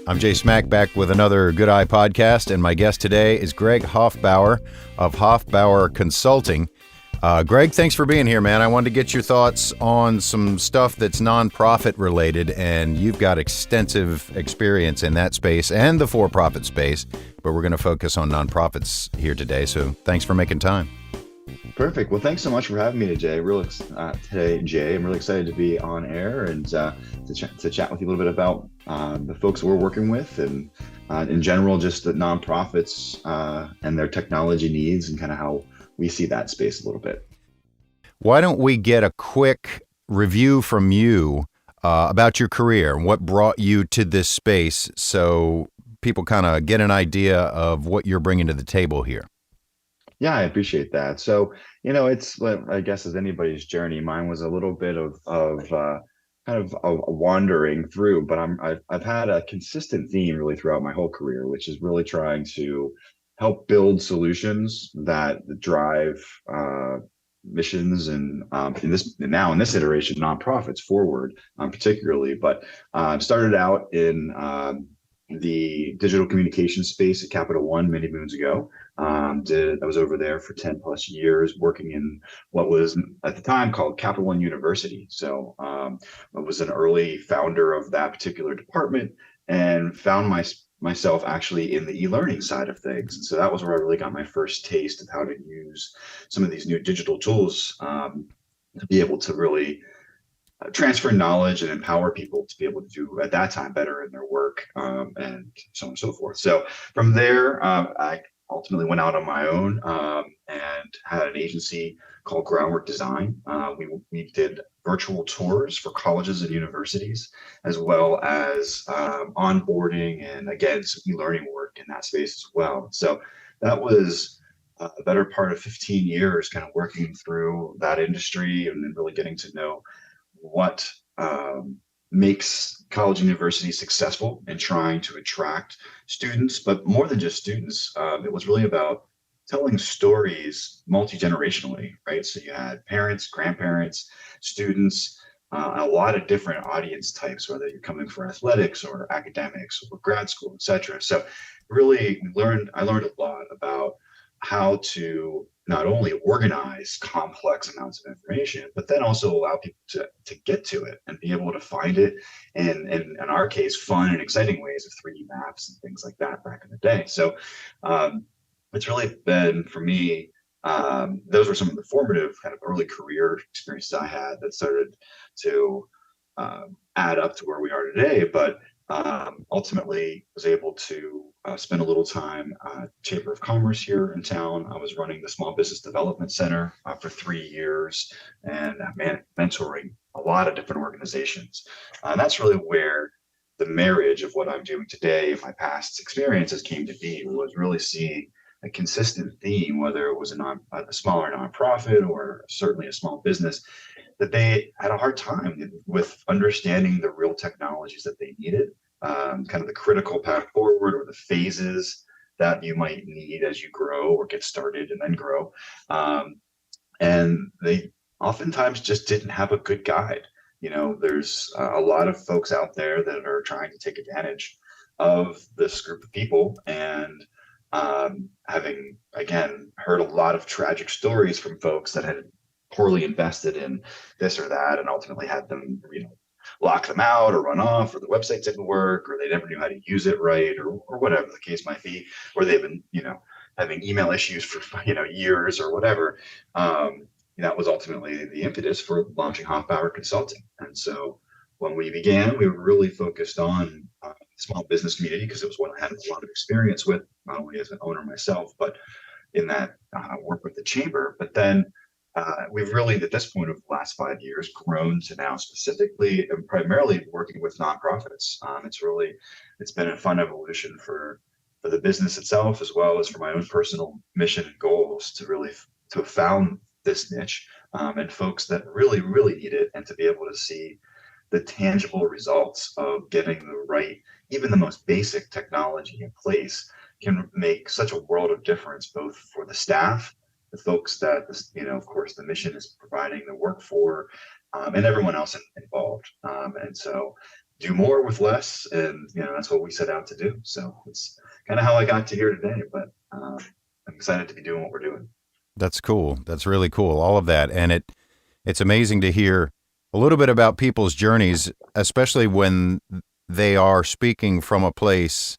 I'm Jay Smack, back with another Good Eye podcast, and my guest today is Greg Hofbauer of Hofbauer Consulting. Greg, thanks for being here, man. I wanted to get your thoughts on some stuff that's nonprofit related, and you've got extensive experience in that space and the for-profit space, but we're going to focus on nonprofits here today, so thanks for making time. Perfect. Well, thanks so much for having me today. Jay. I'm really excited to be on air and to chat with you a little bit about the folks we're working with and in general, just the nonprofits and their technology needs and kind of how we see that space a little bit. Why don't we get a quick review from you about your career and what brought you to this space so people kind of get an idea of what you're bringing to the table here? Yeah, I appreciate that. So, it's, I guess, as anybody's journey, mine was a little bit of kind of a wandering through, but I've had a consistent theme really throughout my whole career, which is really trying to help build solutions that drive missions and in this iteration, nonprofits forward, particularly. But started out in the digital communication space at Capital One many moons ago. I was over there for 10 plus years working in what was at the time called Capital One University. So I was an early founder of that particular department and found myself actually in the e-learning side of things. And so that was where I really got my first taste of how to use some of these new digital tools to be able to really transfer knowledge and empower people to be able to do at that time better in their work and so on and so forth. So from there, I ultimately went out on my own and had an agency called Groundwork Design. We did virtual tours for colleges and universities, as well as onboarding and again, some e-learning work in that space as well. So that was a better part of 15 years kind of working through that industry and then really getting to know what makes college and university successful in trying to attract students, but more than just students, it was really about telling stories multi-generationally, right? So you had parents, grandparents, students, a lot of different audience types, whether you're coming for athletics or academics or grad school, et cetera. So really I learned a lot about how to not only organize complex amounts of information, but then also allow people to get to it and be able to find it in our case, fun and exciting ways of 3D maps and things like that back in the day. So it's really been, for me, those were some of the formative kind of early career experiences I had that started to add up to where we are today. But ultimately was able to spend a little time Chamber of Commerce here in town. I was running the Small Business Development Center for 3 years and mentoring a lot of different organizations. And that's really where the marriage of what I'm doing today, my past experiences came to be, was really seeing a consistent theme, whether it was a smaller nonprofit or certainly a small business, that they had a hard time with understanding the real technologies that they needed, kind of the critical path forward or the phases that you might need as you grow or get started and then grow. And they oftentimes just didn't have a good guide. There's a lot of folks out there that are trying to take advantage of this group of people, and having, again, heard a lot of tragic stories from folks that had poorly invested in this or that and ultimately had them, lock them out or run off, or the website didn't work, or they never knew how to use it right, or whatever the case might be, or they've been, having email issues for, years or whatever. That was ultimately the impetus for launching Hofbauer Consulting. And so when we began, we were really focused on the small business community because it was what I had a lot of experience with, not only as an owner myself, but in that work with the chamber. But then we've really, at this point of the last 5 years, grown to now specifically and primarily working with nonprofits. It's been a fun evolution for the business itself, as well as for my own personal mission and goals to have found this niche and folks that really, really need it, and to be able to see the tangible results of getting the right, even the most basic technology in place can make such a world of difference, both for the staff the folks that this, of course, the mission is providing the work for, and everyone else involved. And so, do more with less, and that's what we set out to do. So it's kind of how I got to here today. But I'm excited to be doing what we're doing. That's cool. That's really cool. All of that. And it's amazing to hear a little bit about people's journeys, especially when they are speaking from a place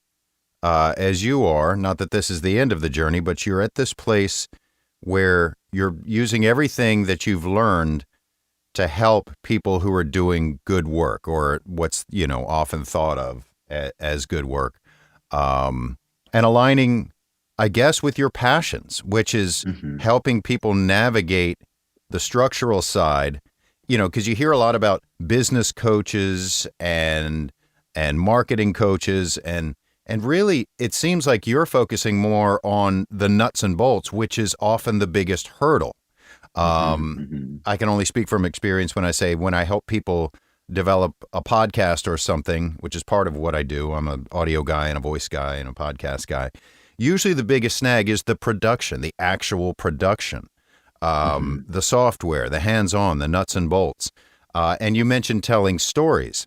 as you are. Not that this is the end of the journey, but you're at this place where you're using everything that you've learned to help people who are doing good work, or what's often thought of as good work, and aligning, I guess, with your passions, which is Hmm. helping people navigate the structural side. Because you hear a lot about business coaches and marketing coaches, and really it seems like you're focusing more on the nuts and bolts, which is often the biggest hurdle. Hmm. Um, Hmm. I can only speak from experience when I say, when I help people develop a podcast or something, which is part of what I do. I'm an audio guy and a voice guy and a podcast guy. Usually the biggest snag is the production, the actual production, Hmm. the software, the hands-on, the nuts and bolts. And you mentioned telling stories.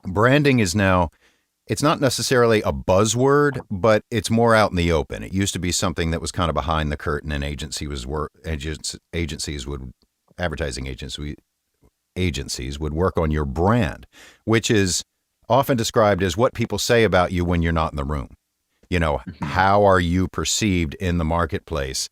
Branding is now, it's not necessarily a buzzword, but it's more out in the open. It used to be something that was kind of behind the curtain, and agencies would, advertising agencies would work on your brand, which is often described as what people say about you when you're not in the room. Hmm. How are you perceived in the marketplace?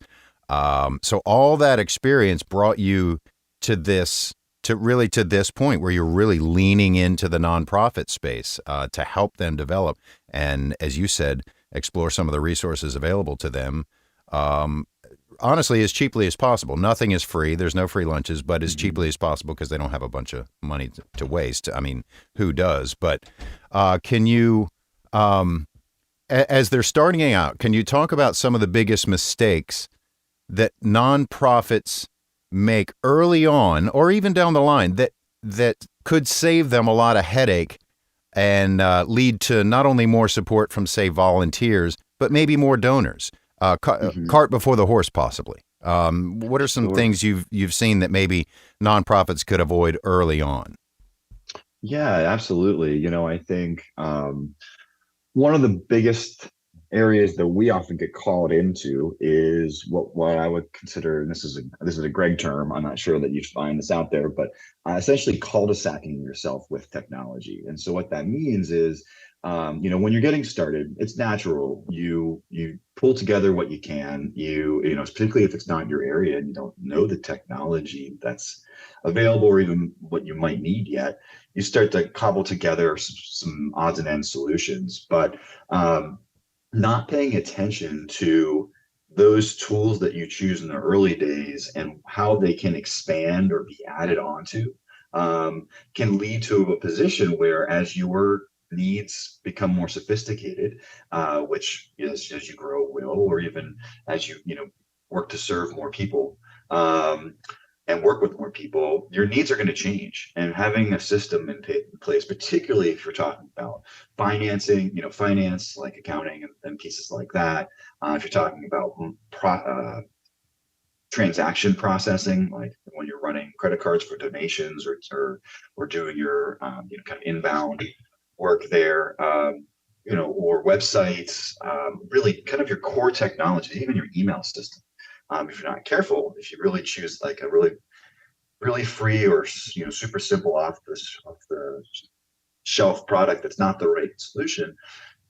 So all that experience brought you to this, to this point where you're really leaning into the nonprofit space to help them develop. And as you said, explore some of the resources available to them. Um, Honestly, as cheaply as possible. Nothing is free. There's no free lunches, but as Hmm. cheaply as possible, because they don't have a bunch of money to waste. I mean, who does? But can you, um, as they're starting out, can you talk about some of the biggest mistakes that nonprofits make early on, or even down the line, that could save them a lot of headache and lead to not only more support from, say, volunteers, but maybe more donors? Hmm. Cart before the horse, possibly. What are some Sure. things you've seen that maybe nonprofits could avoid early on? Yeah, absolutely. I think one of the biggest areas that we often get called into is what I would consider, and this is a Greg term. I'm not sure that you'd find this out there, but essentially cul-de-sacing yourself with technology. And so what that means is, when you're getting started, it's natural. You pull together what you can. Particularly if it's not your area and you don't know the technology that's available or even what you might need yet, you start to cobble together some odds and ends solutions. But um, not paying attention to those tools that you choose in the early days and how they can expand or be added onto can lead to a position where, as your needs become more sophisticated, which is, as you grow will, or even as you work to serve more people, um, and work with more people, your needs are going to change. And having a system in place, particularly if you're talking about financing, finance like accounting and pieces like that. If you're talking about transaction processing, like when you're running credit cards for donations, or doing your kind of inbound work there, or websites, really kind of your core technology, even your email system. If you're not careful, if you really choose like a really free or super simple off the shelf product that's not the right solution,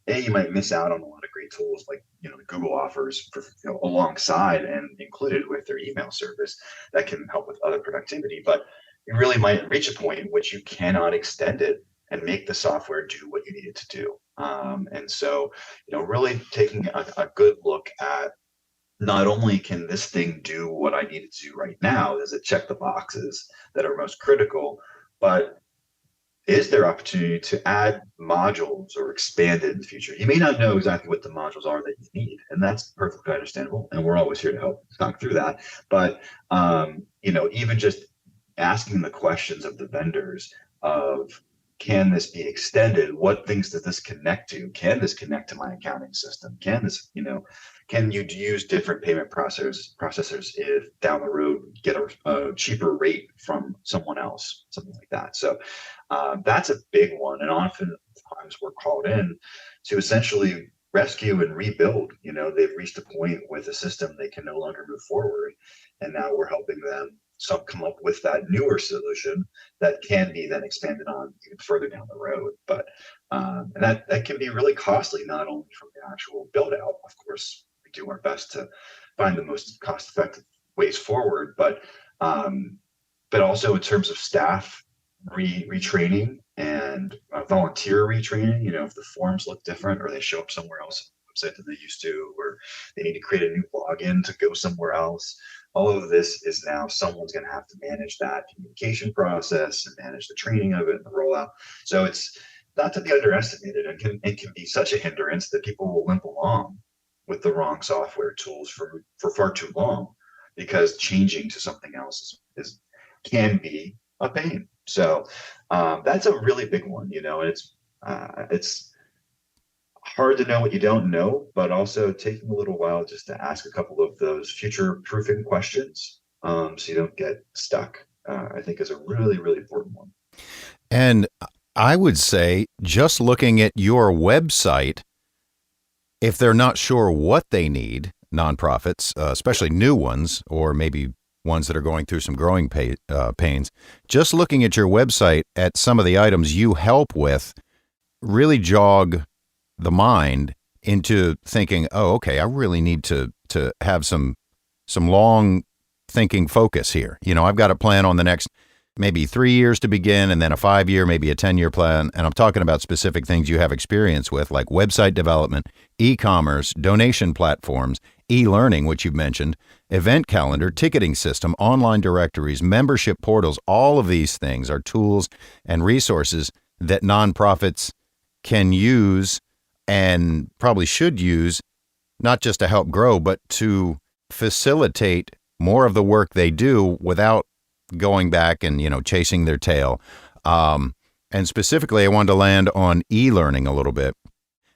you might miss out on a lot of great tools like Google offers for alongside and included with their email service that can help with other productivity. But you really might reach a point in which you cannot extend it and make the software do what you need it to do. And so, really taking a good look at, not only can this thing do what I need it to do right now, does it check the boxes that are most critical, but is there opportunity to add modules or expand it in the future? You may not know exactly what the modules are that you need, and that's perfectly understandable. And we're always here to help talk through that. But even just asking the questions of the vendors of, can this be extended? What things does this connect to? Can this connect to my accounting system? Can can you use different payment processors if down the road get a cheaper rate from someone else, something like that. So that's a big one, and oftentimes we're called in to essentially rescue and rebuild. They've reached a point with a system they can no longer move forward, and now we're helping them come up with that newer solution that can be then expanded on even further down the road. But and that can be really costly, not only from the actual build out. Of course, we do our best to find the most cost effective ways forward, but also in terms of staff retraining and volunteer retraining. If the forms look different or they show up somewhere else on the website than they used to, or they need to create a new login to go somewhere else. All of this is now someone's going to have to manage that communication process and manage the training of it and the rollout. So it's not to be underestimated, and can be such a hindrance that people will limp along with the wrong software tools for far too long, because changing to something else can be a pain. So that's a really big one, and it's hard to know what you don't know, but also taking a little while just to ask a couple of those future proofing questions, so you don't get stuck, I think is a really, really important one. And I would say just looking at your website, if they're not sure what they need, nonprofits, especially new ones, or maybe ones that are going through some growing pains, just looking at your website at some of the items you help with really jog the mind into thinking, oh, okay, I really need to have some long thinking focus here. I've got a plan on the next maybe 3 years to begin, and then a 5-year, maybe a 10-year plan. And I'm talking about specific things you have experience with, like website development, e-commerce, donation platforms, e-learning, which you've mentioned, event calendar, ticketing system, online directories, membership portals. All of these things are tools and resources that nonprofits can use and probably should use, not just to help grow, but to facilitate more of the work they do without going back and, chasing their tail. And specifically, I wanted to land on e-learning a little bit.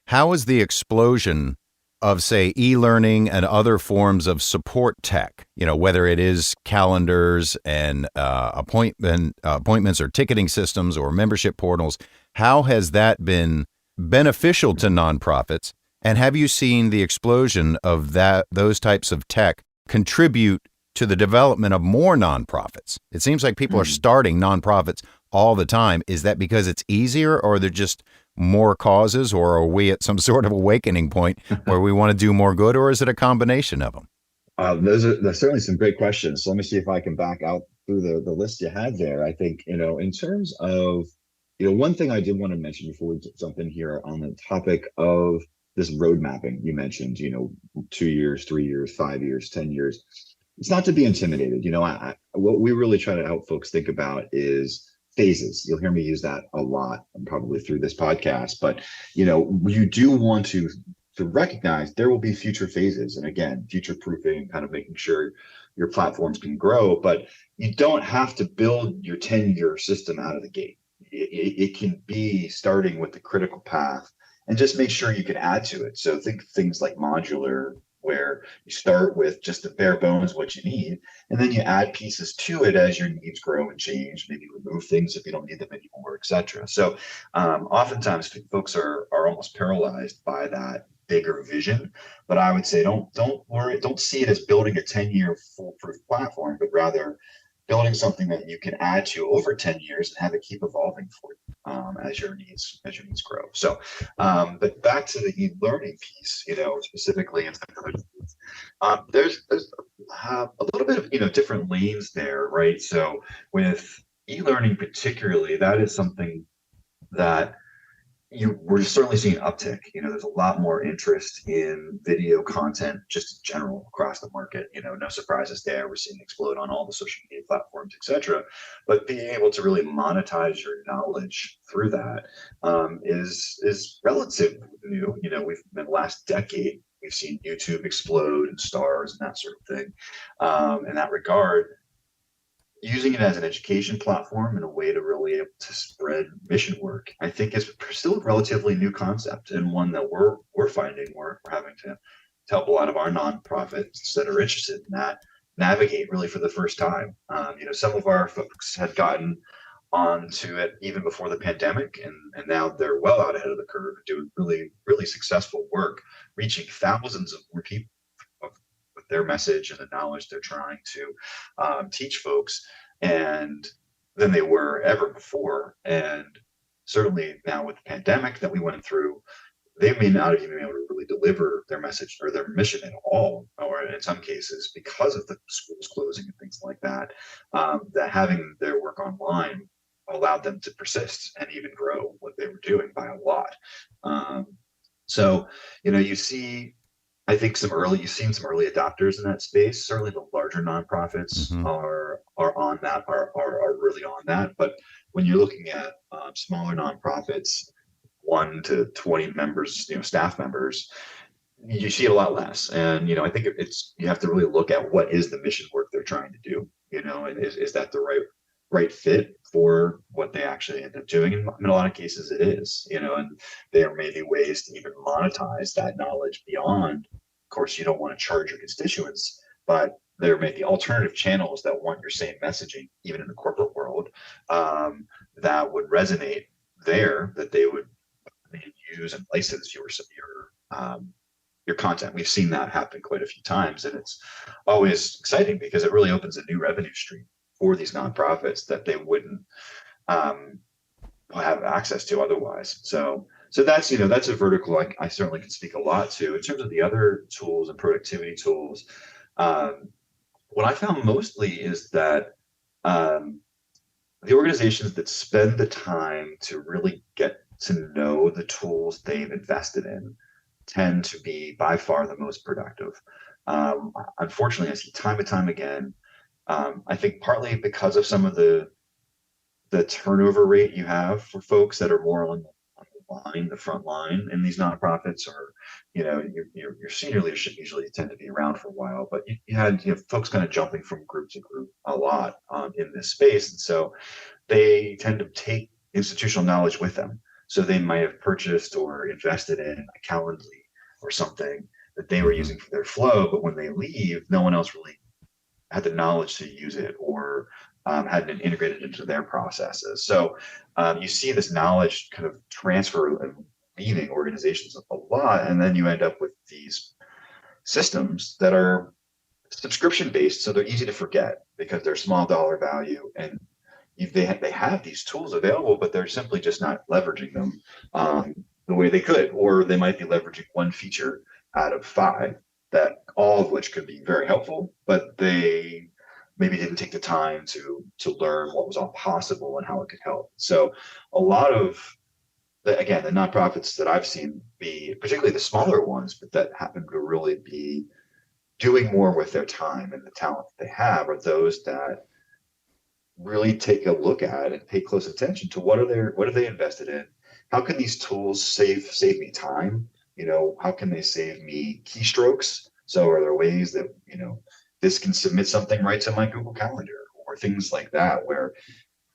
How is the explosion of, say, e-learning and other forms of support tech, whether it is calendars and appointments or ticketing systems or membership portals, how has that been beneficial to nonprofits? And have you seen the explosion of those types of tech contribute to the development of more nonprofits? It seems like people are starting nonprofits all the time. Is that because it's easier, or are there just more causes, or are we at some sort of awakening point where we want to do more good, or is it a combination of them? There's certainly some great questions. So let me see if I can back out through the list you had there. I think, in terms of, one thing I did want to mention before we jump in here on the topic of this road mapping you mentioned, 2 years, 3 years, 5 years, 10 years. It's not to be intimidated. What we really try to help folks think about is phases. You'll hear me use that a lot, probably through this podcast, but you do want to recognize there will be future phases, and again, future proofing, kind of making sure your platforms can grow, but you don't have to build your 10-year system out of the gate. It can be starting with the critical path, and just make sure you can add to it. So think things like modular, where you start with just the bare bones, what you need, and then you add pieces to it as your needs grow and change, maybe remove things if you don't need them anymore, etc. So oftentimes folks are almost paralyzed by that bigger vision, but I would say don't worry, don't see it as building a 10-year foolproof platform, but rather building something that you can add to over 10 years and have it keep evolving for you as your needs grow. So, but back to the e-learning piece, specifically, there's a little bit of different lanes there, right? So with e-learning particularly, that is something that we're certainly seeing an uptick. There's a lot more interest in video content just in general across the market. No surprises there. We're seeing it explode on all the social media platforms, etc. But being able to really monetize your knowledge through that is relatively new. We've in the last decade, we've seen YouTube explode and stars and that sort of thing. In that regard, using it as an education platform and a way to really able to spread mission work, I think is still a relatively new concept, and one that we're finding we're having to help a lot of our nonprofits that are interested in that navigate really for the first time. Some of our folks had gotten onto it even before the pandemic, and now they're well out ahead of the curve, doing really, really successful work, reaching thousands of more people with their message and the knowledge they're trying to teach folks, and than they were ever before. And certainly now with the pandemic that we went through, they may not have even been able to really deliver their message or their mission at all, or in some cases, because of the schools closing and things like that, that having their work online allowed them to persist and even grow what they were doing by a lot. Um, so, you see, I think you've seen some early adopters in that space. Certainly the larger nonprofits Mm-hmm. are on that, are really on that. But when you're looking at smaller nonprofits, 1 to 20 members, staff members, you see it a lot less. And I think you have to really look at what is the mission work they're trying to do. And is that the right fit for what they actually end up doing? In a lot of cases, it is. And there may be ways to even monetize that knowledge beyond. Of course, you don't want to charge your constituents, but there may be alternative channels that want your same messaging, even in the corporate world, that would resonate there, that they would use and license your content. We've seen that happen quite a few times, and it's always exciting because it really opens a new revenue stream for these nonprofits that they wouldn't have access to otherwise. So that's a vertical I certainly can speak a lot to. In terms of the other tools and productivity tools, what I found mostly is that the organizations that spend the time to really get to know the tools they've invested in tend to be by far the most productive. Unfortunately, I see time and time again. I think partly because of some of the turnover rate you have for folks that are more on the front line in these nonprofits, or your senior leadership usually tend to be around for a while, but you had folks kind of jumping from group to group a lot in this space, and so they tend to take institutional knowledge with them. So they might have purchased or invested in a Calendly or something that they were using for their flow, but when they leave, no one else really had the knowledge to use it, or had it integrated into their processes. So you see this knowledge kind of transfer and leaving organizations a lot, and then you end up with these systems that are subscription based, so they're easy to forget because they're small dollar value, and they have these tools available, but they're simply just not leveraging them the way they could, or they might be leveraging one feature out of 5, that all of which could be very helpful, but they maybe didn't take the time to learn what was all possible and how it could help. So a lot of the nonprofits that I've seen, be particularly the smaller ones, but that happen to really be doing more with their time and the talent that they have, are those that really take a look at and pay close attention to what are they invested in? How can these tools save me time? How can they save me keystrokes? So are there ways that, this can submit something right to my Google Calendar, or things like that, where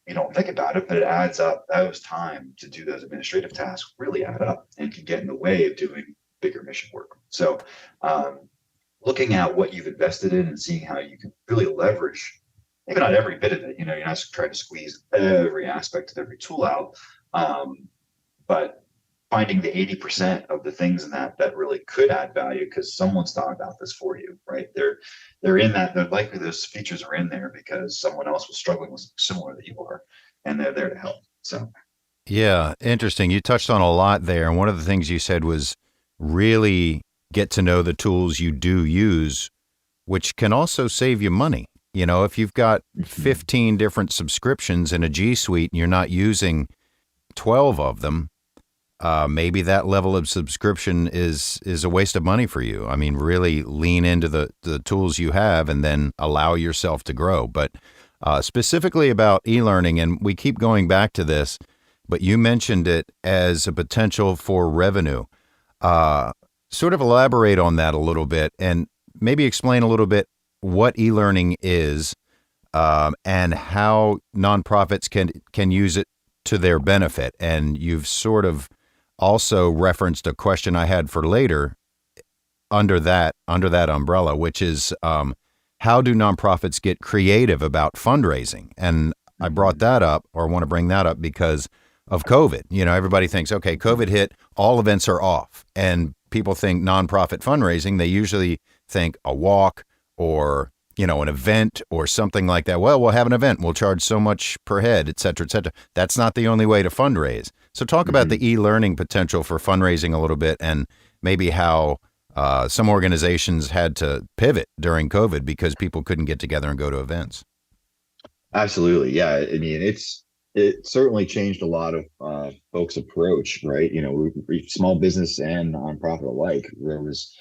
you don't think about it, but it adds up. Those time to do those administrative tasks really add up and can get in the way of doing bigger mission work. So looking at what you've invested in and seeing how you can really leverage, maybe not every bit of it, you're not trying to squeeze every aspect of every tool out, but finding the 80% of the things in that really could add value because someone's thought about this for you, right? They're in that, they're likely those features are in there because someone else was struggling with something similar that you are, and they're there to help. So. Yeah, interesting. You touched on a lot there. And one of the things you said was really get to know the tools you do use, which can also save you money. If you've got 15 different subscriptions in a G Suite and you're not using 12 of them, maybe that level of subscription is a waste of money for you. I mean, really lean into the tools you have and then allow yourself to grow. But specifically about e-learning, and we keep going back to this, but you mentioned it as a potential for revenue. Sort of elaborate on that a little bit and maybe explain a little bit what e-learning is, and how nonprofits can use it to their benefit. And you've sort of also referenced a question I had for later. under that umbrella, which is how do nonprofits get creative about fundraising? And I brought Mhm. that up, or want to bring that up, because of COVID. Everybody thinks, okay, COVID hit, all events are off, and people think nonprofit fundraising. They usually think a walk or an event or something like that. Well, we'll have an event. We'll charge so much per head, et cetera, et cetera. That's not the only way to fundraise. So talk about Mhm. the e-learning potential for fundraising a little bit, and maybe how some organizations had to pivot during COVID because people couldn't get together and go to events. Absolutely. Yeah. I mean, it certainly changed a lot of folks' approach, right? Small business and nonprofit alike. There was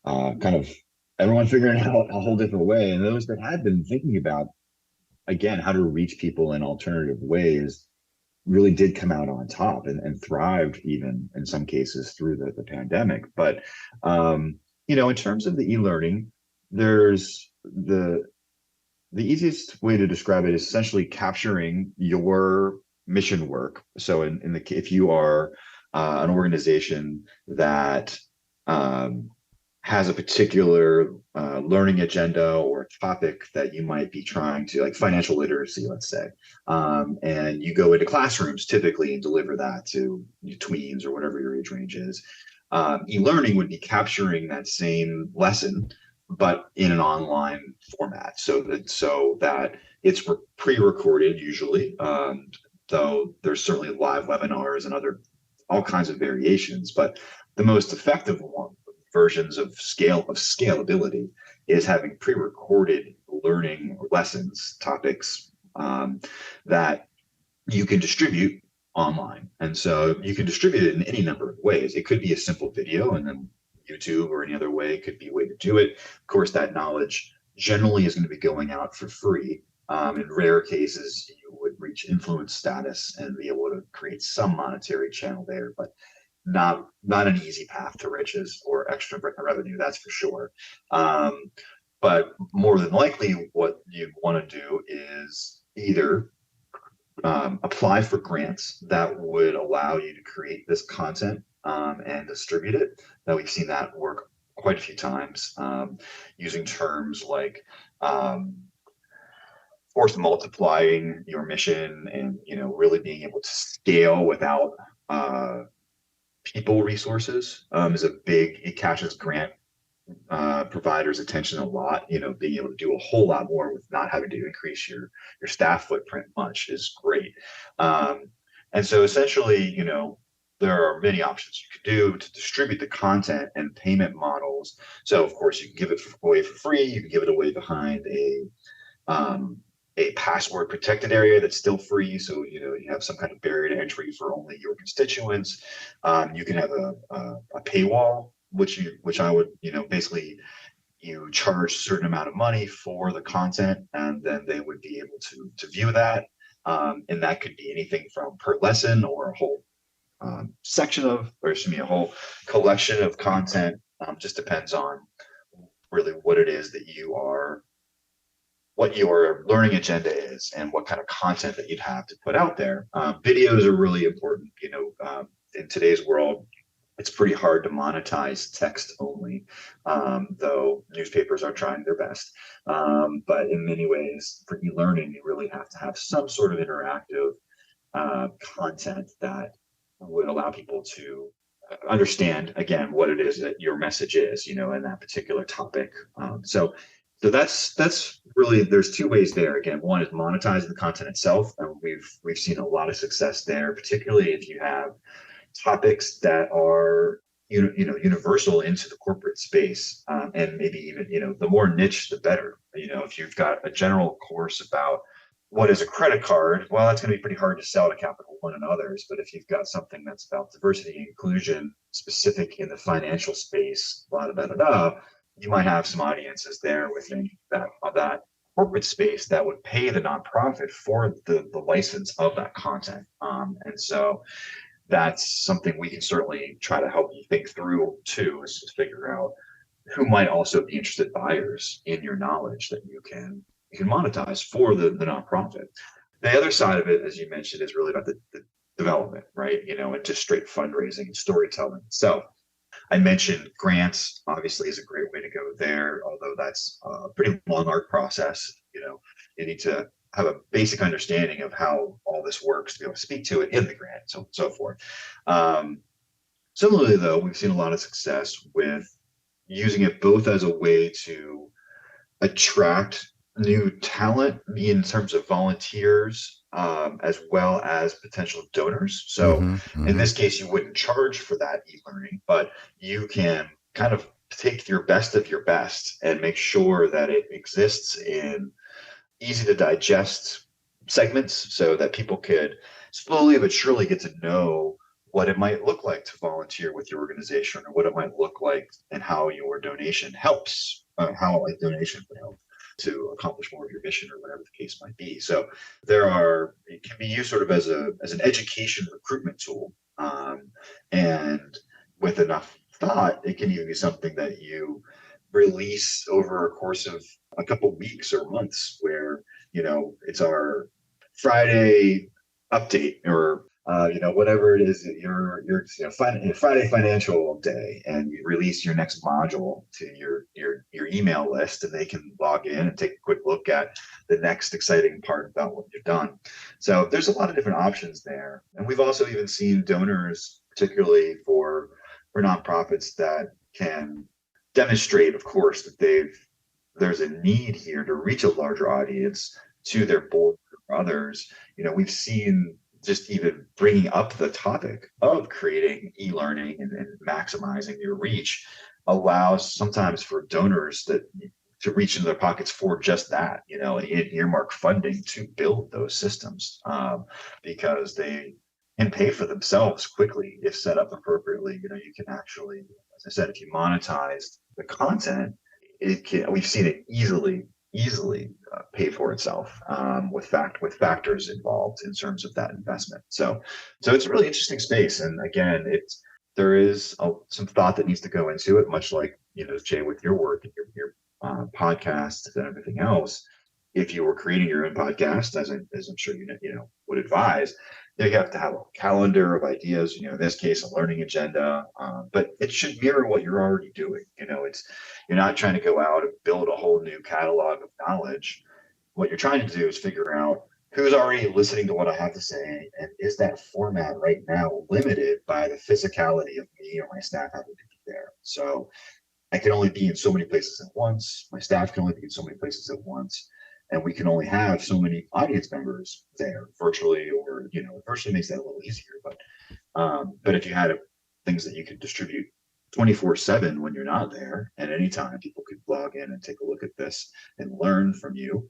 kind of everyone figuring out a whole different way. And those that had been thinking about, again, how to reach people in alternative ways really did come out on top and thrived even in some cases through the pandemic. But, in terms of the e-learning, there's the easiest way to describe it is essentially capturing your mission work. So if you are an organization that um, has a particular learning agenda or topic that you might be trying to, like financial literacy, let's say, and you go into classrooms typically and deliver that to tweens or whatever your age range is. E-learning would be capturing that same lesson but in an online format, so that it's pre-recorded usually, though there's certainly live webinars and other all kinds of variations. But the most effective versions of scalability is having pre-recorded learning lessons, topics, that you can distribute online. And so you can distribute it in any number of ways. It could be a simple video, and then YouTube or any other way could be a way to do it. Of course, that knowledge generally is going to be going out for free. In rare cases, you would reach influence status and be able to create some monetary channel there, but not an easy path to riches or extra revenue, that's for sure. But more than likely, what you want to do is either apply for grants that would allow you to create this content and distribute it. Now we've seen that work quite a few times, using terms like force multiplying your mission, and really being able to scale without people resources is a big. It catches grant providers' attention a lot. Being able to do a whole lot more with not having to increase your staff footprint much is great. Um, and so essentially, there are many options you could do to distribute the content and payment models. So of course, you can give it away for free. You can give it away behind um, a password protected area that's still free. So you have some kind of barrier to entry for only your constituents. You can have a paywall, which I would basically you charge a certain amount of money for the content, and then they would be able to view that. And that could be anything from per lesson or a whole section of, or excuse me, a whole collection of content. Just depends on really what your learning agenda is and what kind of content that you'd have to put out there. Videos are really important. In today's world, it's pretty hard to monetize text only, though newspapers are trying their best. But in many ways, for e-learning, you really have to have some sort of interactive content that would allow people to understand again what it is that your message is, in that particular topic. So that's really, there's two ways there. Again, one is monetizing the content itself, and we've seen a lot of success there, particularly if you have topics that are universal into the corporate space, and maybe even the more niche the better. If you've got a general course about what is a credit card, well, that's going to be pretty hard to sell to Capital One and others. But if you've got something that's about diversity and inclusion, specific in the financial space, blah blah blah, blah, you might have some audiences there within that corporate space that would pay the nonprofit for the license of that content. And so that's something we can certainly try to help you think through too, is to figure out who might also be interested buyers in your knowledge that you can monetize for the nonprofit. The other side of it, as you mentioned, is really about the development, right? And just straight fundraising and storytelling itself. I mentioned grants obviously is a great way to go there, although that's a pretty long art process. You need to have a basic understanding of how all this works to be able to speak to it in the grant, so forth. Um, Similarly, though, we've seen a lot of success with using it both as a way to attract new talent in terms of volunteers, as well as potential donors. So Mm-hmm. in Mm-hmm. this case, you wouldn't charge for that e-learning, but you can kind of take your best of your best and make sure that it exists in easy to digest segments so that people could slowly but surely get to know what it might look like to volunteer with your organization, or what it might look like and how your donation helps, how a donation would help to accomplish more of your mission, or whatever the case might be. So it can be used sort of as an education recruitment tool. And with enough thought, it can even be something that you release over a course of a couple weeks or months, where it's our Friday update, or whatever it is, Friday financial day, and you release your next module to your email list, and they can log in and take a quick look at the next exciting part about what you've done. So there's a lot of different options there, and we've also even seen donors, particularly for nonprofits, that can demonstrate, of course, that there's a need here to reach a larger audience, to their board or others. We've seen just even bringing up the topic of creating e-learning and maximizing your reach allows sometimes for donors to reach into their pockets for just that, and earmark funding to build those systems, because they can pay for themselves quickly if set up appropriately. You can actually, as I said, if you monetize the content, we've seen it easily pay for itself, with factors involved in terms of that investment. So it's a really interesting space, and again, there is some thought that needs to go into it, much like Jay, with your work and your podcasts and everything else. If you were creating your own podcast, as I'm sure would advise, you have to have a calendar of ideas. In this case, a learning agenda, but it should mirror what you're already doing. You're not trying to go out and build a whole new catalog of knowledge. What you're trying to do is figure out who's already listening to what I have to say, and is that format right now limited by the physicality of me or my staff having to be there. So I can only be in so many places at once. My staff can only be in so many places at once, and we can only have so many audience members there virtually, or virtually makes that a little easier. But if you had things that you could distribute 24/7 when you're not there, at any time people could log in and take a look at this and learn from you,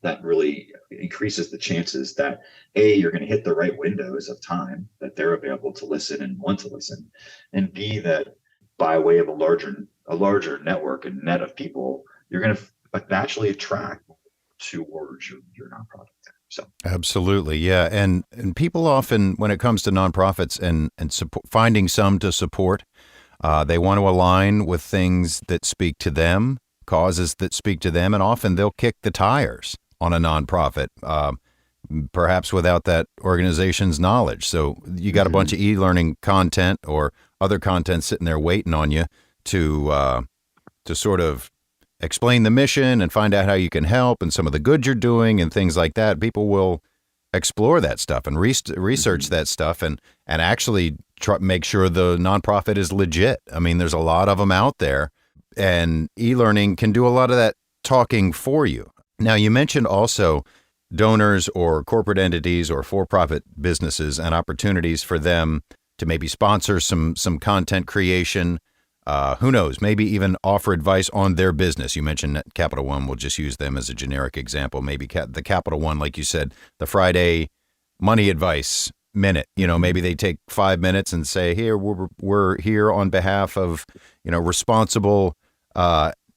that really increases the chances that you're going to hit the right windows of time that they're available to listen and want to listen, and B, that by way of a larger network and net of people, you're going to naturally attract towards your nonprofit. So Absolutely, yeah, and people often, when it comes to nonprofits and finding some to support, they want to align with things that speak to them, causes that speak to them, and often they'll kick the tires on a nonprofit, perhaps without that organization's knowledge. So you got a bunch of e-learning content or other content sitting there waiting on you to sort of explain the mission and find out how you can help and some of the good you're doing and things like that. People will explore that stuff and research that stuff and actually make sure the nonprofit is legit. I mean, there's a lot of them out there, and e-learning can do a lot of that talking for you. Now, you mentioned also donors or corporate entities or for-profit businesses and opportunities for them to maybe sponsor some content creation. Who knows, maybe even offer advice on their business. You mentioned that Capital One. We'll just use them as a generic example. Maybe the Capital One, like you said, the Friday money advice minute. Maybe they take 5 minutes and say, here, we're here on behalf of, responsible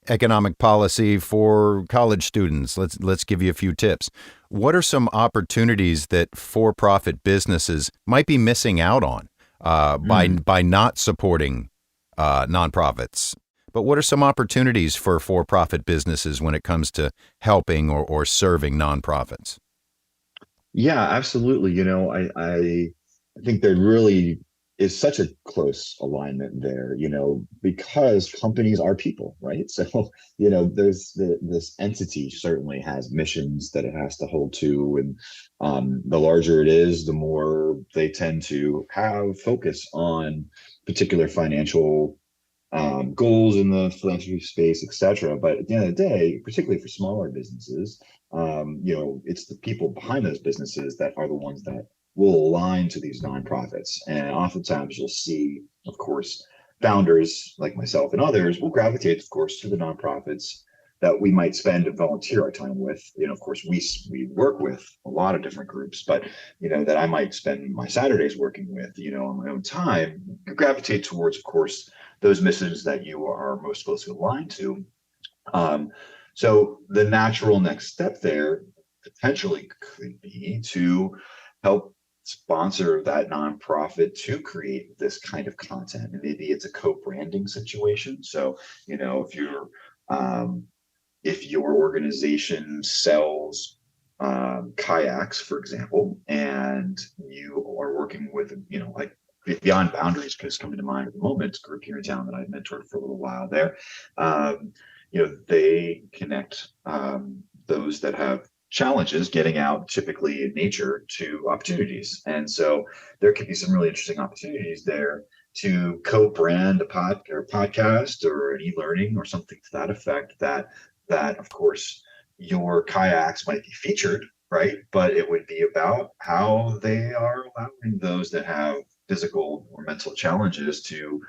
economic policy for college students. Let's give you a few tips. What are some opportunities that for-profit businesses might be missing out on by not supporting nonprofits? But what are some opportunities for for-profit businesses when it comes to helping or serving nonprofits? Yeah, absolutely. I think there really is such a close alignment there, because companies are people, right? So, there's this entity certainly has missions that it has to hold to. And the larger it is, the more they tend to have focus on particular financial goals in the philanthropy space, et cetera. But at the end of the day, particularly for smaller businesses, it's the people behind those businesses that are the ones that will align to these nonprofits. And oftentimes you'll see, of course, founders like myself and others will gravitate, of course, to the nonprofits that we might spend and volunteer our time with. Of course, we work with a lot of different groups, but that I might spend my Saturdays working with, on my own time, gravitate towards, of course, those missions that you are most closely aligned to. So the natural next step there potentially could be to help sponsor that nonprofit to create this kind of content. And maybe it's a co-branding situation. So, if your organization sells kayaks, for example, and you are working with, like Beyond Boundaries, because coming to mind at the moment, it's a group here in town that I mentored for a little while there. They connect those that have challenges getting out, typically in nature, to opportunities. And so there could be some really interesting opportunities there to co-brand a podcast or an e-learning or something to that effect, that of course your kayaks might be featured, right? But it would be about how they are allowing those that have physical or mental challenges to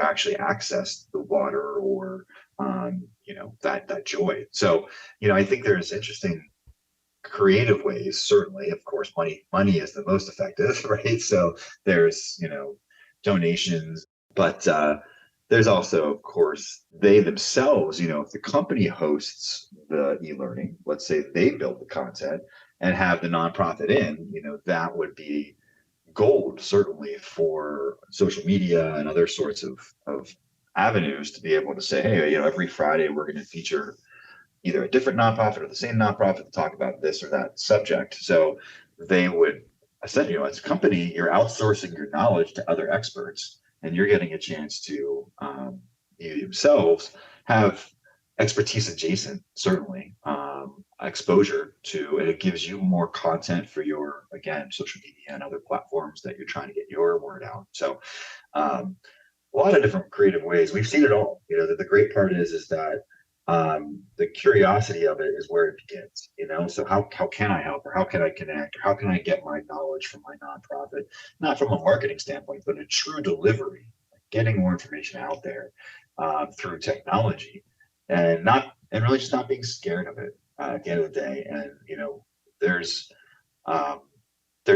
actually access the water, or that joy. So I think there's interesting creative ways. Certainly, of course, money is the most effective, right? So there's donations, but there's also, of course, they themselves, if the company hosts the e-learning, let's say they build the content and have the nonprofit in, that would be gold, certainly, for social media and other sorts of avenues to be able to say, hey, every Friday we're going to feature either a different nonprofit or the same nonprofit to talk about this or that subject. So they would essentially, as a company, you're outsourcing your knowledge to other experts, and you're getting a chance to you yourselves have expertise adjacent, certainly, exposure to, and it gives you more content for your, again, social media and other platforms that you're trying to get your word out. So a lot of different creative ways. We've seen it all. The great part is that the curiosity of it is where it begins. So how can I help, or how can I connect, or how can I get my knowledge from my nonprofit, not from a marketing standpoint, but a true delivery, getting more information out there through technology, and really just not being scared of it at the end of the day. And there's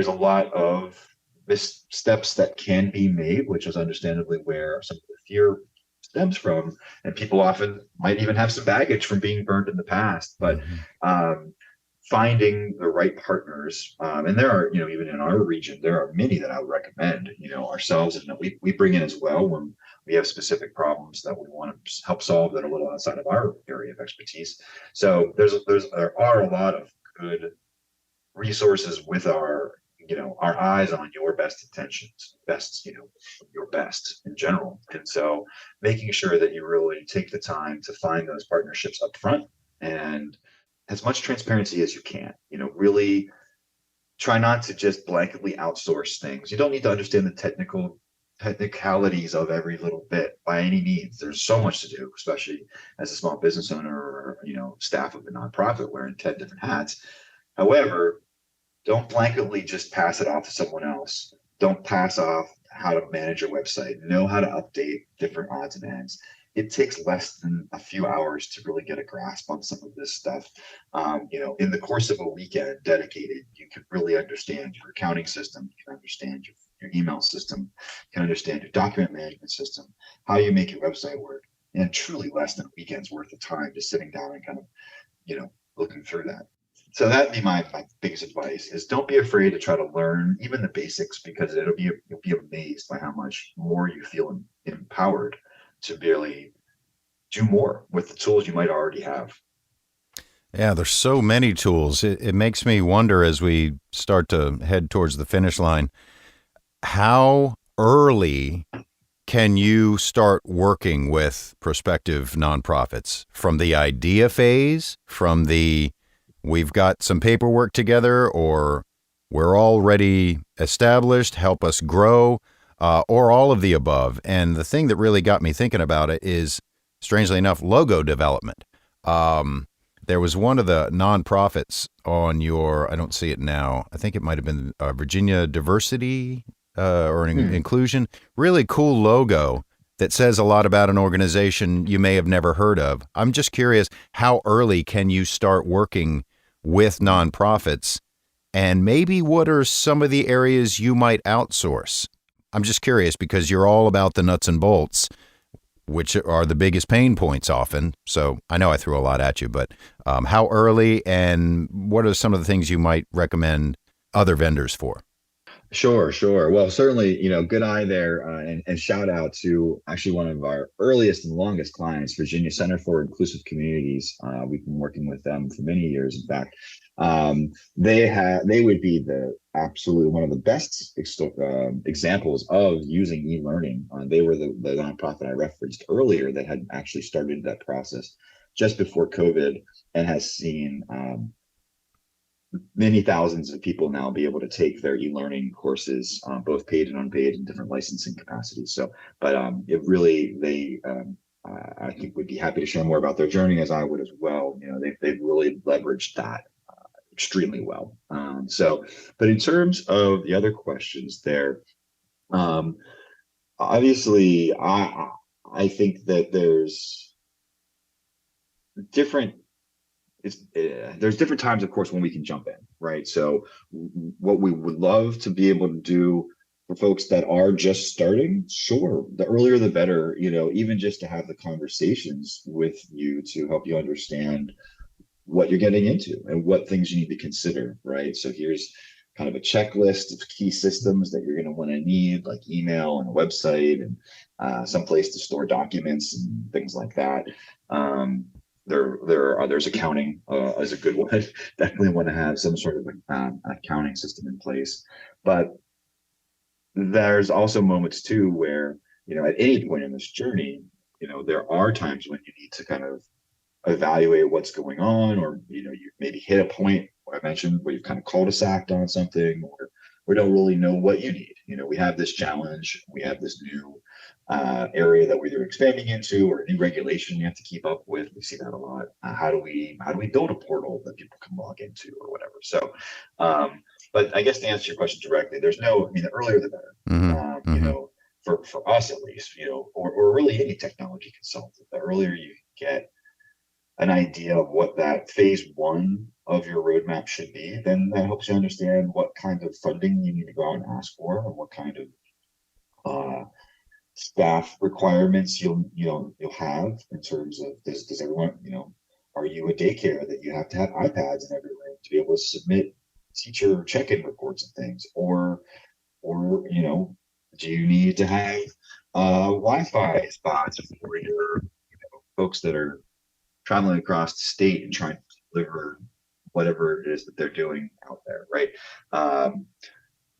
a lot of missteps that can be made, which is understandably where some of the fear stems from, and people often might even have some baggage from being burned in the past. But finding the right partners, and there are, even in our region, there are many that I would recommend, ourselves, and that we bring in as well when we have specific problems that we want to help solve that are a little outside of our area of expertise. So there are a lot of good resources with our eyes on your best intentions, your best in general. And so making sure that you really take the time to find those partnerships up front, and as much transparency as you can, really try not to just blanketly outsource things. You don't need to understand the technicalities of every little bit by any means. There's so much to do, especially as a small business owner or, staff of a nonprofit wearing 10 different hats. However, don't blanketly just pass it off to someone else. Don't pass off how to manage your website. Know how to update different odds and ends. It takes less than a few hours to really get a grasp on some of this stuff. In the course of a weekend dedicated, you can really understand your accounting system. You can understand your email system. You can understand your document management system, how you make your website work, and truly less than a weekend's worth of time just sitting down and kind of, looking through that. So that'd be my biggest advice, is don't be afraid to try to learn even the basics, because you'll be amazed by how much more you feel empowered to really do more with the tools you might already have. Yeah, there's so many tools. It makes me wonder, as we start to head towards the finish line, how early can you start working with prospective nonprofits from the idea phase, from the we've got some paperwork together, or we're already established, help us grow, or all of the above? And the thing that really got me thinking about it is, strangely enough, logo development. There was one of the nonprofits on your, I don't see it now, I think it might have been Virginia Diversity or Hmm. Inclusion. Really cool logo that says a lot about an organization you may have never heard of. I'm just curious, how early can you start working with nonprofits? And maybe what are some of the areas you might outsource? I'm just curious because you're all about the nuts and bolts, which are the biggest pain points often. So I know I threw a lot at you, but how early and what are some of the things you might recommend other vendors for? Sure, sure. Well, certainly, good eye there, and shout out to actually one of our earliest and longest clients, Virginia Center for Inclusive Communities. We've been working with them for many years. In fact, they would be the absolute one of the best examples of using e-learning. They were the nonprofit I referenced earlier that had actually started that process just before COVID and has seen many thousands of people now be able to take their e-learning courses, both paid and unpaid, in different licensing capacities. So, but it really they I think would be happy to share more about their journey as I would as well. They've really leveraged that extremely well. But in terms of the other questions there, um, obviously I think that different there's different times, of course, when we can jump in, right? So what we would love to be able to do for folks that are just starting, sure, the earlier the better, even just to have the conversations with you to help you understand what you're getting into and what things you need to consider, right? So here's kind of a checklist of key systems that you're going to want to need, like email and a website and some place to store documents and things like that. Um, there are others. Accounting is a good one. Definitely want to have some sort of accounting system in place. But there's also moments too where, at any point in this journey, there are times when you need to kind of evaluate what's going on, or you maybe hit a point where I mentioned where you've kind of cul-de-saced on something, or we don't really know what you need. We have this challenge, we have this new area that we're either expanding into, or a new regulation you have to keep up with. We see that a lot. How do we build a portal that people can log into or whatever? So, but I guess to answer your question directly, there's no. I mean, the earlier the better. Mm-hmm. Mm-hmm. For us at least, or really any technology consultant, the earlier you get an idea of what that phase one of your roadmap should be, then that helps you understand what kind of funding you need to go out and ask for, and what kind of staff requirements you'll have in terms of does everyone, are you a daycare that you have to have iPads in every room to be able to submit teacher check-in reports and things, or do you need to have Wi-Fi spots for your folks that are traveling across the state and trying to deliver whatever it is that they're doing out there, right?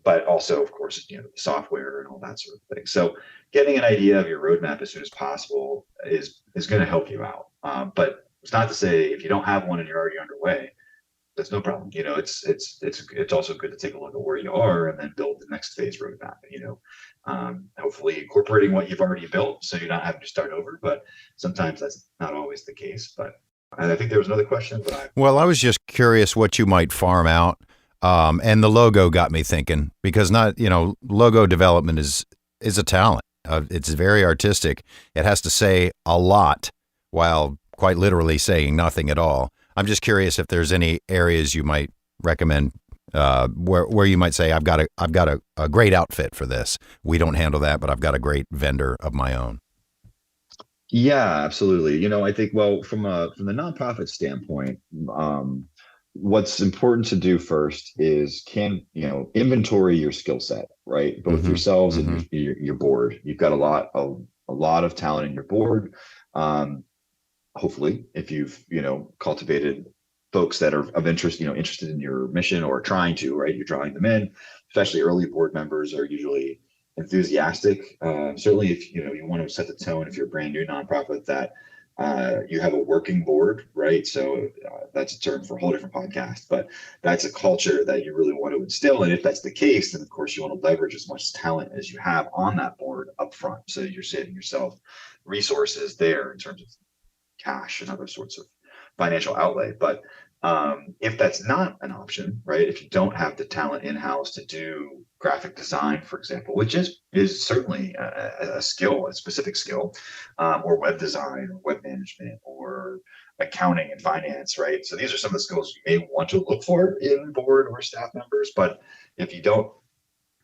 But also, of course, the software and all that sort of thing. So, getting an idea of your roadmap as soon as possible is going to help you out. But it's not to say if you don't have one and you're already underway, that's no problem. It's also good to take a look at where you are and then build the next phase roadmap. Hopefully incorporating what you've already built, so you're not having to start over. But sometimes that's not always the case. But and I think there was another question, but Well, I was just curious what you might farm out. And the logo got me thinking because not, logo development is a talent. It's very artistic. It has to say a lot while quite literally saying nothing at all. I'm just curious if there's any areas you might recommend where you might say I've got a great outfit for this. We don't handle that, but I've got a great vendor of my own. yeah, absolutely. I think, well, from the nonprofit standpoint, um, what's important to do first is inventory your skill set, right? Both Mm-hmm. yourselves and Mm-hmm. your board. You've got a lot of talent in your board. Um, Hopefully, if you've cultivated folks that are of interest, interested in your mission or trying to, right? You're drawing them in. Especially early board members are usually enthusiastic. Certainly, if you want to set the tone, if you're a brand new nonprofit, that you have a working board, right? So that's a term for a whole different podcast, but that's a culture that you really want to instill. And if that's the case, then of course you want to leverage as much talent as you have on that board up front. So you're saving yourself resources there in terms of cash and other sorts of financial outlay. But if that's not an option, right? If you don't have the talent in house to do graphic design, for example, which is certainly a skill, a specific skill, or web design, or web management, or accounting and finance, right? So these are some of the skills you may want to look for in board or staff members. But if you don't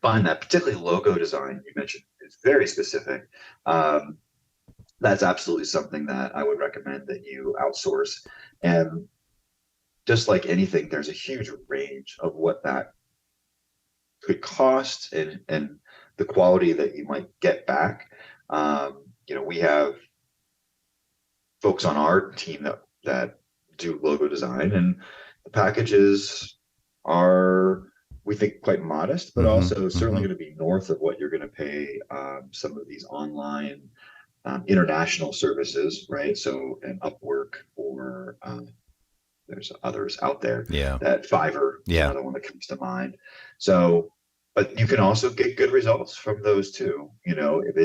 find that, particularly logo design, you mentioned is very specific. That's absolutely something that I would recommend that you outsource. And just like anything, there's a huge range of what that could cost and the quality that you might get back. We have folks on our team that do logo design, and the packages are, we think, quite modest, but also certainly going to be north of what you're going to pay some of these online international services, right? So an Upwork, or there's others out there. Yeah. That Fiverr is Yeah. another one that comes to mind. So, but you can also get good results from those too. If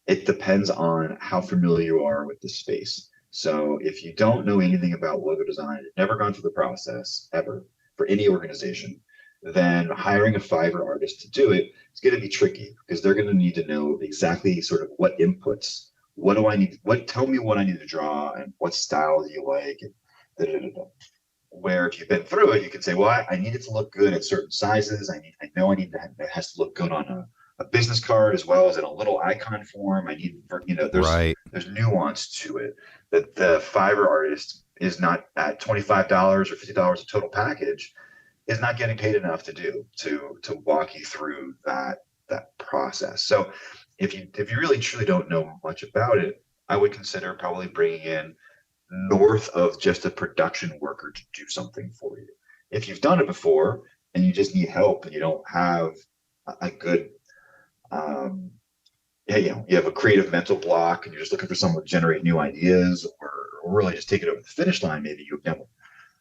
it depends on how familiar you are with the space. So if you don't know anything about logo design, never gone through the process ever for any organization, then hiring a Fiverr artist to do it is going to be tricky, because they're going to need to know exactly sort of what inputs, what do I need, tell me what I need to draw, and what style do you like, and da, da, da, da. Where if you've been through it, you can say, well, I need it to look good at certain sizes. It has to look good on a business card as well as in a little icon form. Right. There's nuance to it that the Fiverr artist is not at $25 or $50 a total package, is not getting paid enough to walk you through that process. So if you really truly don't know much about it, I would consider probably bringing in north of just a production worker to do something for you. If you've done it before and you just need help and you don't have a good you have a creative mental block and you're just looking for someone to generate new ideas, or really just take it over the finish line, maybe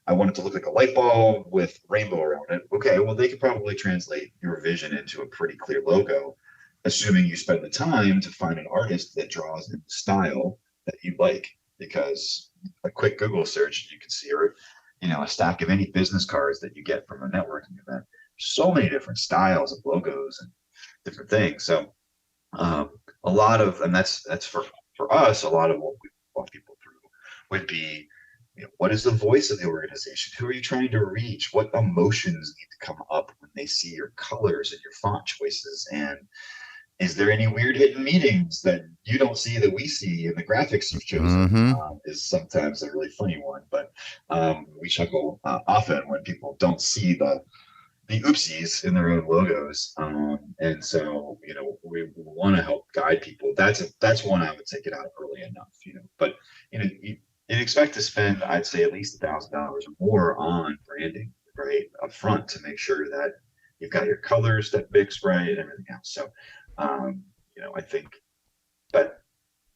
I want it to look like a light bulb with rainbow around it. Okay, well, they could probably translate your vision into a pretty clear logo, assuming you spend the time to find an artist that draws in the style that you like. Because a quick Google search, you can see, or a stack of any business cards that you get from a networking event. So many different styles of logos and different things. So a lot of, and that's for us, a lot of what we walk people through would be, what is the voice of the organization? Who are you trying to reach? What emotions need to come up when they see your colors and your font choices? And is there any weird hidden meanings that you don't see that we see in the graphics you've chosen? Is sometimes a really funny one, but we chuckle often when people don't see the oopsies in their own logos. And so, we want to help guide people. That's one I would say get out early enough, but, you expect to spend, I'd say, at least $1,000 or more on branding, right, up front, to make sure that you've got your colors that mix right and everything else. So, I think, but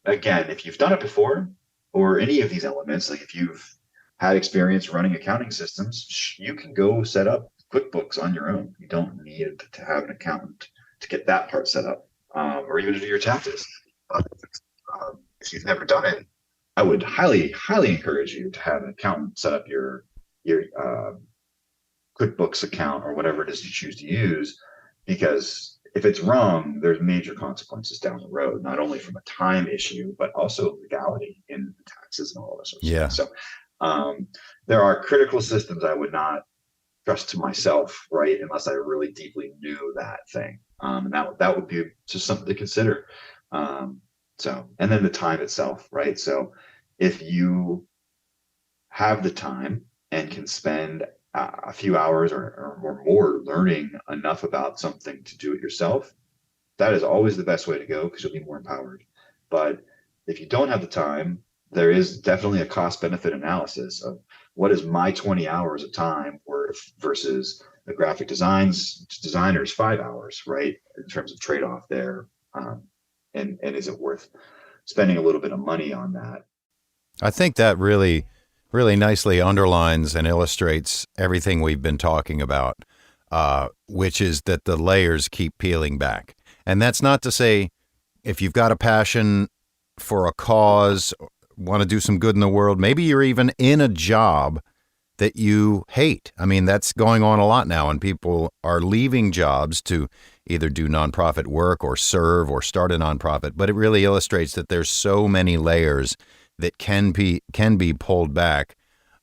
again, if you've done it before, or any of these elements, like if you've had experience running accounting systems, you can go set up QuickBooks on your own. You don't need to have an accountant to get that part set up, or even to do your taxes. If you've never done it, I would highly, highly encourage you to have an accountant set up your QuickBooks account, or whatever it is you choose to use, because if it's wrong, there's major consequences down the road, not only from a time issue, but also legality in taxes and all this sort of stuff. So there are critical systems I would not trust to myself, right, unless I really deeply knew that thing. And that would be just something to consider. And then the time itself, right? So if you have the time and can spend a few hours or more learning enough about something to do it yourself, that is always the best way to go, because you'll be more empowered. But if you don't have the time, there is definitely a cost benefit analysis of what is my 20 hours of time worth versus a designer's 5 hours, right? In terms of trade-off there. And is it worth spending a little bit of money on that? I think that really, really nicely underlines and illustrates everything we've been talking about, which is that the layers keep peeling back. And that's not to say if you've got a passion for a cause, want to do some good in the world, maybe you're even in a job that you hate. I mean, that's going on a lot now, and people are leaving jobs to either do nonprofit work or serve or start a nonprofit. But it really illustrates that there's so many layers that can be pulled back,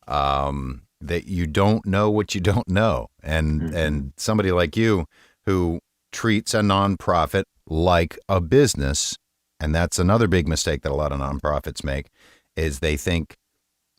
that you don't know what you don't know. And somebody like you who treats a nonprofit like a business, and that's another big mistake that a lot of nonprofits make, is they think,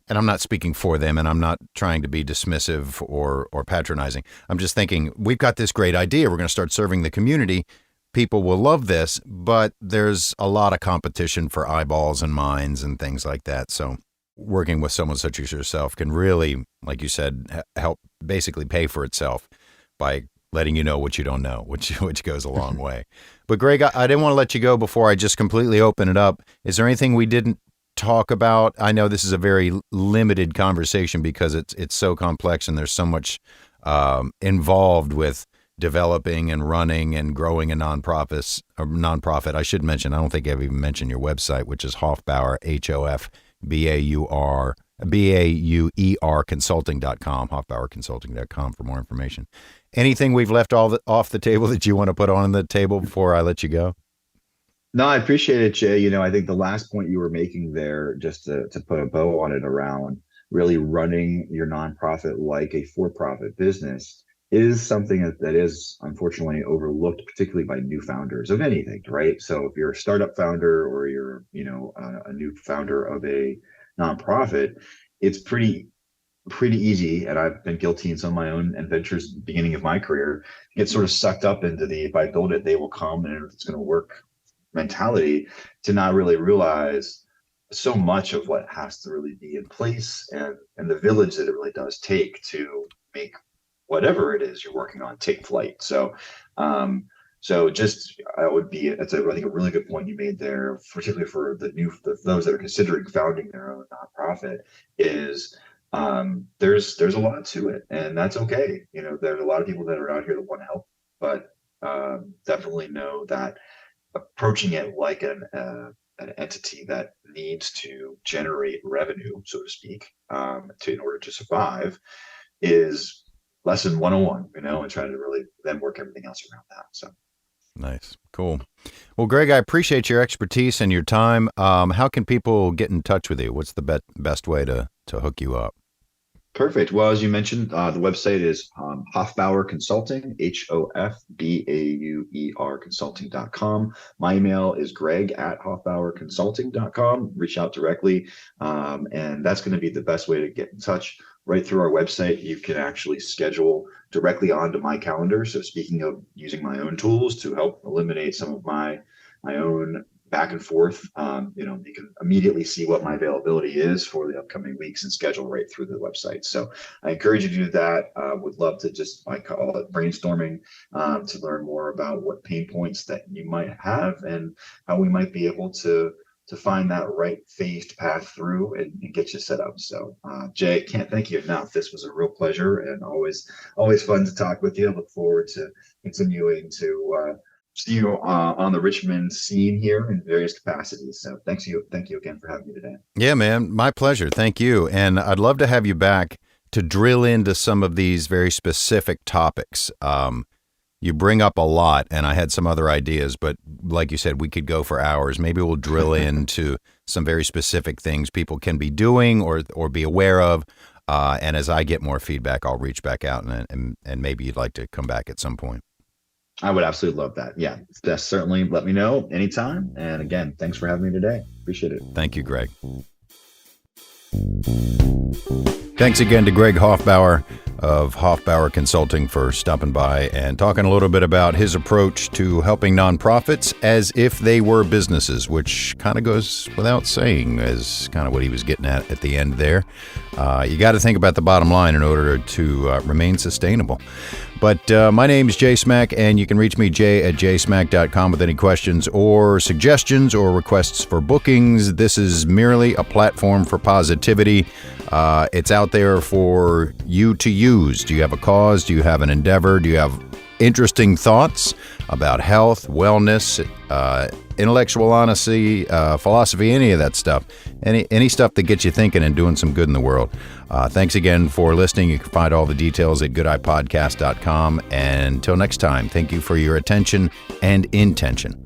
and I'm not speaking for them, and I'm not trying to be dismissive or patronizing. I'm just thinking, we've got this great idea. We're going to start serving the community. People will love this, but there's a lot of competition for eyeballs and minds and things like that. So working with someone such as yourself can really, like you said, help basically pay for itself by letting you know what you don't know, which goes a long way. But Greg, I didn't want to let you go before I just completely open it up. Is there anything we didn't talk about? I know this is a very limited conversation because it's so complex and there's so much involved with developing and running and growing a nonprofit. I should mention, I don't think I've even mentioned your website, which is Hofbauer, Hofbauer Consulting.com, Hofbauerconsulting.com for more information. Anything we've left off the table that you want to put on the table before I let you go? No, I appreciate it, Jay. I think the last point you were making there, just to put a bow on it, around really running your nonprofit like a for-profit business, is something that is unfortunately overlooked, particularly by new founders of anything, right? So if you're a startup founder or you're, a new founder of a nonprofit, it's pretty easy, and I've been guilty in some of my own adventures beginning of my career, get sort of sucked up into the, if I build it, they will come and it's going to work mentality, to not really realize so much of what has to really be in place and the village that it really does take to make whatever it is you're working on take flight. So just that's I think a really good point you made there, particularly for those that are considering founding their own nonprofit, is there's a lot to it, and that's okay. There's a lot of people that are out here that want to help, but definitely know that approaching it like an entity that needs to generate revenue, so to speak, in order to survive, is lesson 101, and trying to really then work everything else around that. So nice. Cool. Well, Greg, I appreciate your expertise and your time. How can people get in touch with you? What's the best way to hook you up? Perfect. Well, as you mentioned, the website is Hofbauer Consulting, Hofbauer Consulting.com. My email is greg@hofbauerconsulting.com. Reach out directly. And that's going to be the best way to get in touch. Right through our website, you can actually schedule directly onto my calendar. So speaking of using my own tools to help eliminate some of my own back and forth, you can immediately see what my availability is for the upcoming weeks and schedule right through the website. So I encourage you to do that. Would love to I call it brainstorming, to learn more about what pain points that you might have and how we might be able to find that right phased path through and get you set up. So Jay, can't thank you enough. This was a real pleasure and always fun to talk with you. I look forward to continuing to see you on the Richmond scene here in various capacities. So thank you again for having me today. Yeah, man, my pleasure. Thank you. And I'd love to have you back to drill into some of these very specific topics. You bring up a lot, and I had some other ideas, but like you said, we could go for hours. Maybe we'll drill into some very specific things people can be doing or be aware of. And as I get more feedback, I'll reach back out and maybe you'd like to come back at some point. I would absolutely love that. Yeah, certainly let me know anytime. And again, thanks for having me today. Appreciate it. Thank you, Greg. Thanks again to Greg Hofbauer of Hofbauer Consulting for stopping by and talking a little bit about his approach to helping nonprofits as if they were businesses, which kind of goes without saying, is kind of what he was getting at the end there. You got to think about the bottom line in order to remain sustainable. But my name is Jay Smack, and you can reach me, jay@jaysmack.com, with any questions or suggestions or requests for bookings. This is merely a platform for positivity. It's out there for you to use. Do you have a cause? Do you have an endeavor? Do you have interesting thoughts about health, wellness, intellectual honesty, philosophy, any of that stuff? Any stuff that gets you thinking and doing some good in the world. Thanks again for listening. You can find all the details at goodeyepodcast.com. And until next time, thank you for your attention and intention.